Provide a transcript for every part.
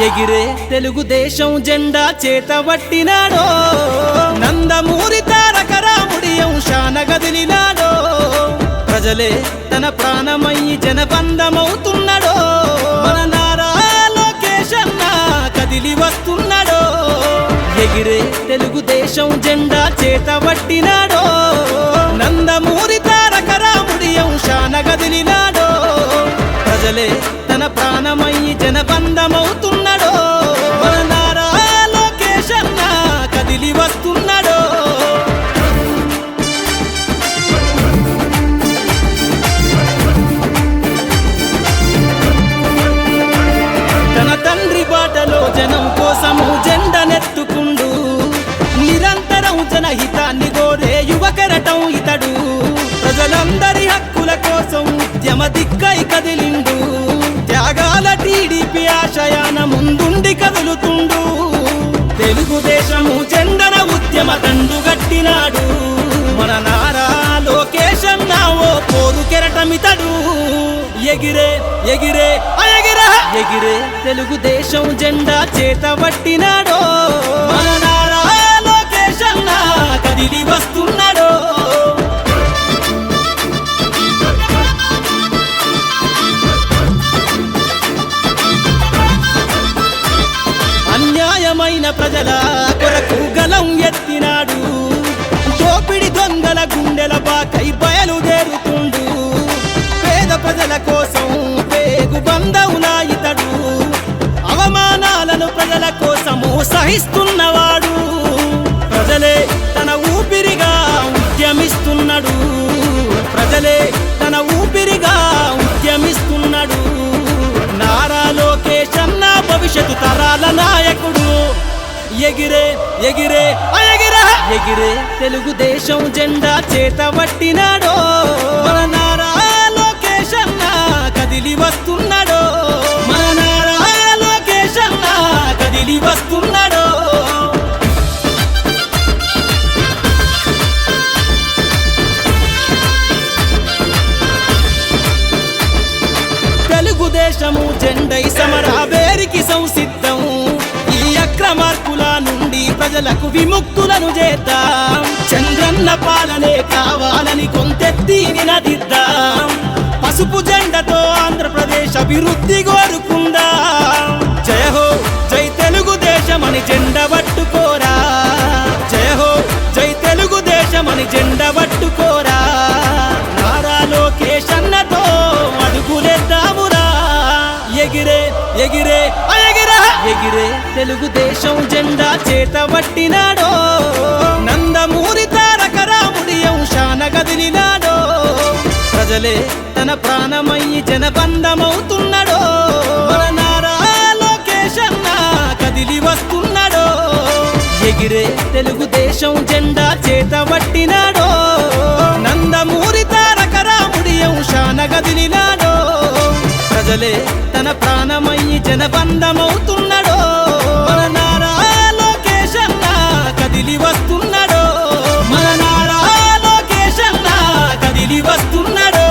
ఎగిరే తెలుగుదేశం జెండా చేతబట్టినాడో నందమూరి తారక రాముడి అంశాన గదిలినాడో ప్రజలే తన ప్రాణమయ్యి జనబంధమవుతున్నాడో మన నారా లోకేష్ అన్న కదిలి వస్తున్నాడో ఎగిరే తెలుగుదేశం జెండా చేతబట్టినాడో నందమూరి తారక రాముడి అంశాన గదిలినాడో ప్రజలే తన ప్రాణమయ్యి జనబంధమవుతున్నాడో మన నారా లోకేష్ అన్న కదిలి వస్తున్నాడో తన తండ్రి బాటలో జనం కోసము జెండనెత్తుకుండు నిరంతరం జనహితాన్ని కోరే యువకెరటం ఇతడు ప్రజలందరి హక్కుల కోసం ఉద్యమ దిక్కై కదిలిండు త్యాగాల టీడీపీ ఆశయాన ముందుండి కదులుతుండు తెలుగుదేశము జెండన ఉద్యమ దండు గట్టినాడు మన నారా లోకేష్ అన్న ఓ పోరు కెరటమితడు ఎగిరే ఎగిరే ఎగిరే తెలుగుదేశం జెండా చేతబట్టినాడో మన నారా లోకేష్ అన్న కదిలి వస్తున్నాడో అన్యాయమైన ప్రజల కొరకు గలం ఎత్తినాడు దోపిడి దొంగల గుండెల బాకై బయలుదేరుతుండు పేద ప్రజల కోసం పేగు బంధవులా ఇతడు అవమానాలను ప్రజల కోసము సహిస్తున్నవాడు ప్రజలే తన ఊపిరిగా ఉద్యమిస్తున్నాడు ప్రజలే తన ఊపిరిగా ఉద్యమిస్తున్నాడు నారా లోకేష్ అన్న భవిష్యత్తు తరాల నాయకుడు ఎగిరే ఎగిరే ఎగిరే తెలుగుదేశం జెండా చేతబట్టినాడో మన నారా లోకేష్ అన్న కదిలి వస్తున్నాడో మన నారా లోకేష్ అన్న కదిలి వస్తున్నాడో తెలుగుదేశము జెండై సమరావేరికి సంసిద్ధం ఈ అక్రమార్కుల నుండి ప్రజలకు విముక్తులను చేద్దాం చంద్రన్న పాలనే కావాలని కొంతెత్తి నినదిద్దాం పసుపు జెండతో ఆంధ్రప్రదేశ్ అభివృద్ధి కోరుకుందాం జయ హో జై తెలుగుదేశం అని జెండ పట్టుకోరా జయ హో జై తెలుగుదేశం అని జెండ పట్టుకోరా నారా లోకేష్ అన్నతో అడుగులేద్దామురా ఎగిరే ఎగిరే ఎగిరే తెలుగుదేశం జెండా చేతబట్టినాడో నందమూరి తారక రాముడి అంశాన గదిలినాడో ప్రజలే తన ప్రాణమయ్యి జనబంధమవుతున్నాడో మన నారా లోకేష్ అన్న కదిలి వస్తున్నాడో ఎగిరే తెలుగుదేశం జెండా చేతబట్టినాడో నందమూరి తారక రాముడి అంశాన గదిలినాడో ప్రజలే తన ప్రాణమయ్యి జనబంధమవుతున్నాడో మన నారా లోకేష్ అన్న కదిలి వస్తున్నాడో మన నారా లోకేష్ అన్న కదిలి వస్తున్నాడో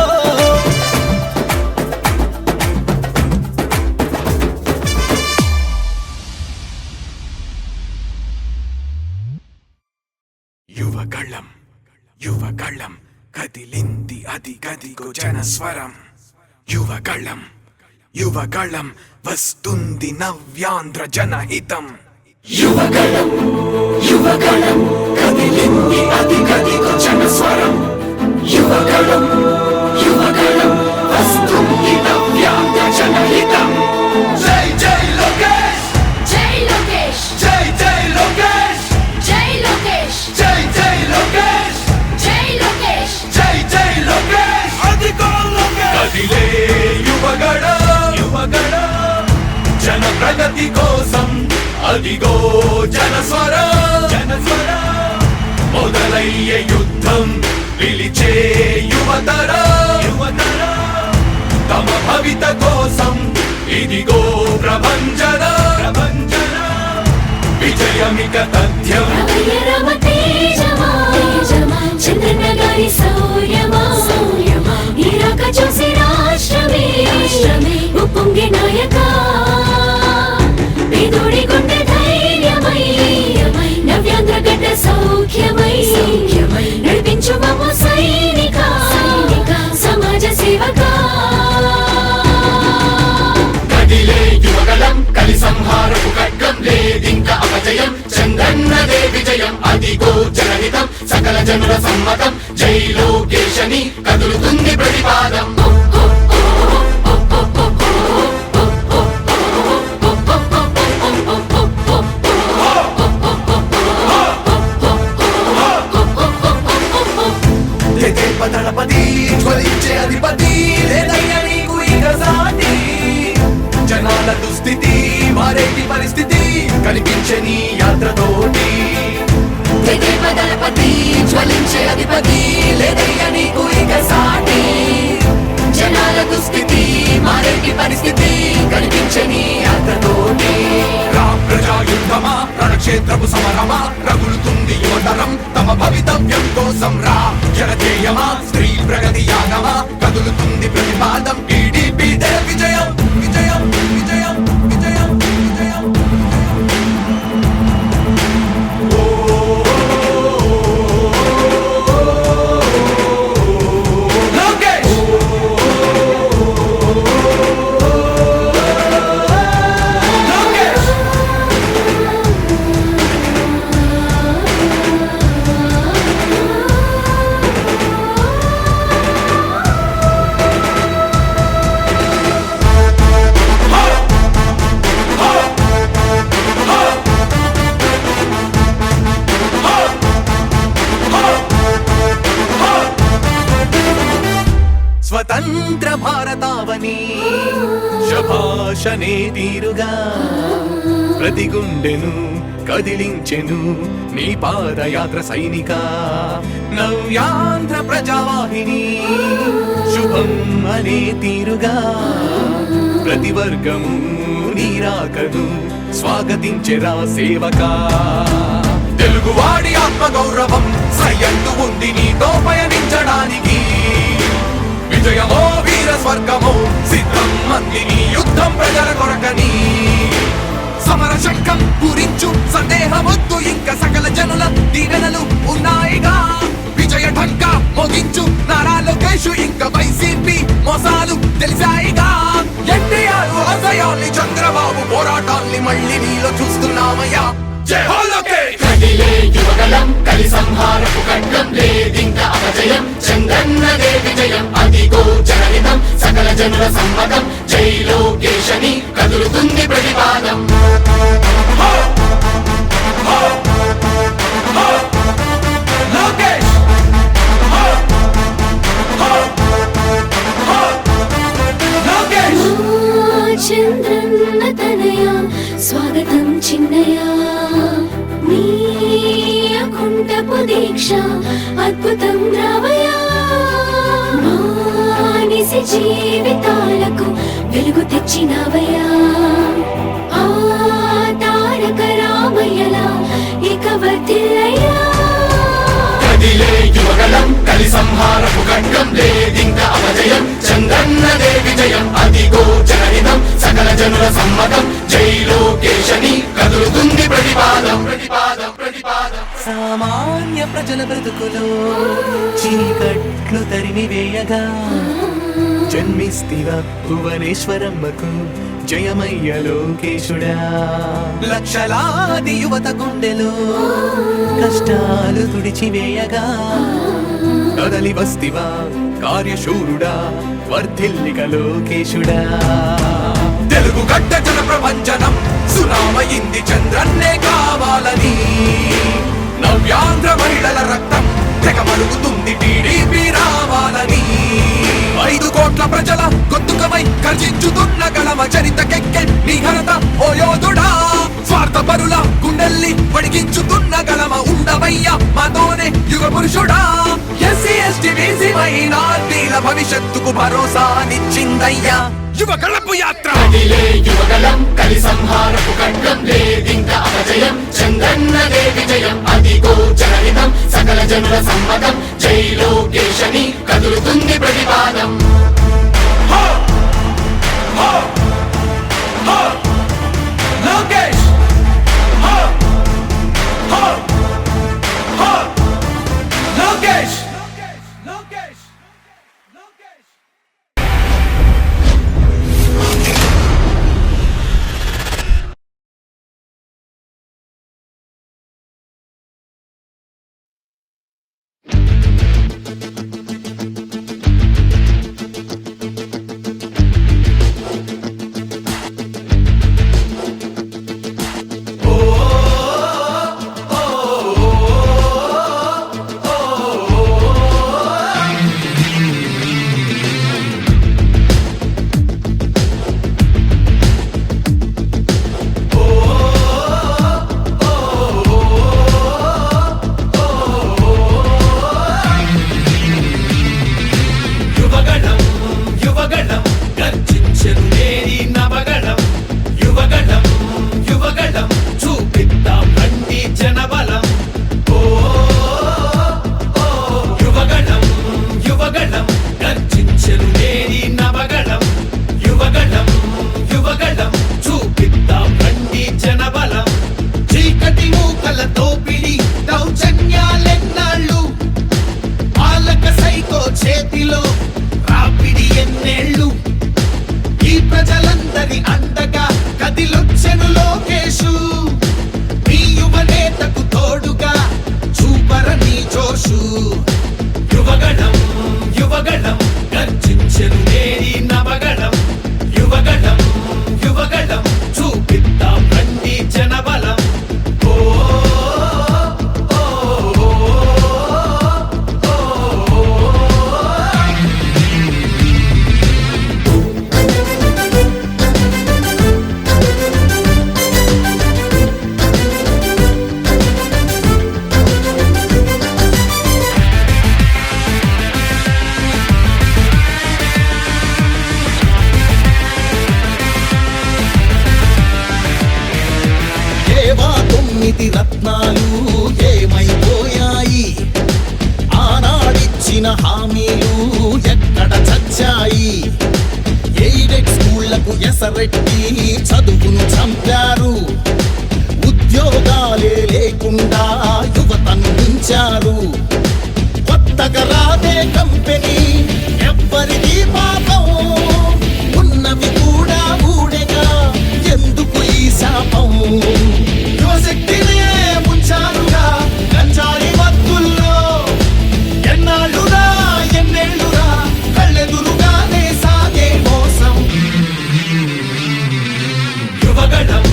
యువగళం కదిలింది అది గదిగో జనస్వరం యువగళం వస్తుంది నవ్యాంధ్ర జనహితం యువగళం కదిలింది అది గదిగో జనస్వరం యువగళం వస్తుంది నవ్యాంధ్ర జనహితం జై జై లోకేష్ జై లోకేష్ జై జై లోకేష్ జై లోకేష్ జై జై లోకేష్ జై లోకేష్ జై జై లోకేష్ అదిగో లోకేష్ కదిలే యువగళం జన ప్రగతి కోసం అదిగో జనస్వరం మొదలయ్యే యుద్ధం పిలిచే యువతరం తమ భవిత కోసం ఇదిగో ప్రభంజనం విజయమిక తథ్యం రమ తేజమా చంద్రన్న గారి సౌర్యమా నీరాక చూసి రాష్ట్రమే ఉప్పొంగే నాయక చంద్రన్నదే విజయం అదిగో జనహితం సకల జనుల సమ్మతం జై లోకేశని కదులుతుంది ప్రతిపాదం దళపతి జ్వలించే అధిపతి లేదయ్యా నీకు ఇక సాటి జనాల దుస్థితి మారేటి పరిస్థితి కనిపించే నీ యాత్రతోటి దళపతి జ్వలించే అధిపతి లేదయ్యా నీకు ఇక సాటి జనాల దుస్థితి మారేటి పరిస్థితి కనిపించే నీ యాత్రతోటి రా ప్రజాయుద్ధమా రణక్షేత్రపు సమరమా రగులుతుంది యువతరం తమ భవితవ్యం కోసం రా జనజేయమా స్త్రీ ప్రగతి యాగమా కదులుతుంది ప్రతిపాదం టీడీపీ విజయం విజయం విజయం విజయం విజయం లోకేష్ లోకేష్ స్వతంత్ర భారతావని శభాషనే తీరుగా ప్రతి గుండెను కదిలించెను నీ పాదయాత్ర సైనిక నవ్యాంధ్ర ప్రజావాహిని శుభం అనే తీరుగా ప్రతి వర్గము నీరాకను స్వాగతించెరా సేవకా తెలుగువాడి ఆత్మగౌరవం సయ్యందు ఉంది నీతో పయనించడానికి విజయమో వీర స్వర్గమో సిద్ధం మందిని యుద్ధం ప్రజల కొరకని సమర శంఖం పూరించు సందేహమొద్దు ఇంకా సకల జనుల దీవెనలు ఉన్నాయిగా విజయ ఢంక మోగించు నారా లోకేష్ ఇంకా వైసీపీ మోసాలు తెలిసాయిగా ఎన్టీఆర్ ఆశయాల్ని చంద్రబాబు పోరాటాల్ని మళ్ళీ నీలో చూస్తున్నామయ్యా జై హో లోకేష్ కదిలే యువగలం కలి సంహారపు ఖడ్గం లేదింక అపజయం చంద్రన్నదే విజయం అదిగో జనహితం సకల జనుల సమ్మతం జై లోకేశని కదులుతుంది ప్రతిపాదం లోకేష్ లోకేష్ చంద్రన్న తనయ స్వాగతం చిన్నయ నీ అకుంఠపు దీక్ష అద్భుతం రావయ్యా మానిసి జీవితాలకు వెలుగు తెచ్చినవయ్యా ఆ తారక రామయ్యలా ఇక వర్ధిల్లయ్యా కదిలే యువగలం కలి సంహారపు ఖడ్గం లేదింక అపజయం చంద్రన్నదే విజయం అదిగో జనహితం సకల జనుల సమ్మతం జై లోకేశని కదులుతుంది ప్రతిపాదం ప్రతిపాదం ప్రతిపాదం సామాన్య ప్రజల బ్రతుకులో చీకట్లు తరిమి వేయగా జన్మిస్తివ భువనేశ్వరమ్మకు జయమయ్య లోకేశుడా లక్షలాది యువత గుండెలో కష్టాలు తుడిచివేయగా కదలి వస్తివా కార్యశూరుడా వర్ధిల్లిక లోకేశుడా తెలుగు గడ్డ జన ప్రపంచనం సునామయింది చంద్రన్నే కావాలని నవ్యాంధ్ర మహిళల రక్తం తెగ మరుగుతుంది టీడీపీ రావాలని 5 కోట్ల ప్రజల గొంతుకమై గర్జించుతున్న గళమ చరితకెక్కె నీ ఘనత ఓ యోధుడా స్వార్థ పరుల గుండెల్ని వణికించుతున్న గళమ ఉండవయ్యా మాతోనే యుగ పురుషుడా ఎస్సీ ఎస్టీ బీసీ మైనార్టీల భవిష్యత్తుకు భరోసానిచ్చిందయ్యా యువ గళపు యాత్ర కదిలే యువగలం కలి సంహారపు ఖడ్గం లేదింక అపజయం చంద్రన్నదే విజయం అదిగో జనహితం సకల జనుల సమ్మతం జై లోకేశని కదులుతుంది ప్రతిపాదం లోకేష్ లోకేష్ వాగ్దానాలు ఏమైపోయాయి? ఆనాడిచ్చిన హామీలు ఎక్కడ చచ్చాయి? ఎయిడెడ్ స్కూళ్లకు ఎసరెట్టి చదువును చంపారు. ఉద్యోగాలే లేకుండా యువతను ఉంచారు. కొత్తగా రాదే కంపెనీ ఎవ్వరిది పాపం, ఉన్నవి కూడా ఊడెగా ఎందుకు ఈ శాపం? యువశక్తినే ముంచారుగా గంజాయి మత్తుల్లో, ఎన్నాళ్ళురా ఎన్నేళ్ళురా కళ్ళెదురుగానే సాగే మోసం. యువగళం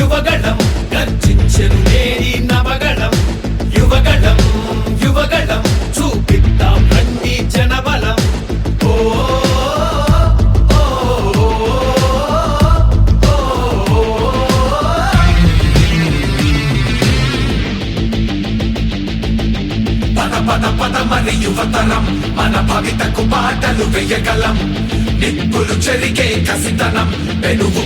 యువగళం గర్జించెను నేరి నవగళం, యువగళం యువగళం చూపిద్దాం రండి జనబలం. ఓ పద పద పద మరి యువతరం, మన భవితకు పాటలు వేయగలం. నిప్పులు చెరిగే కసితనం పెనుగు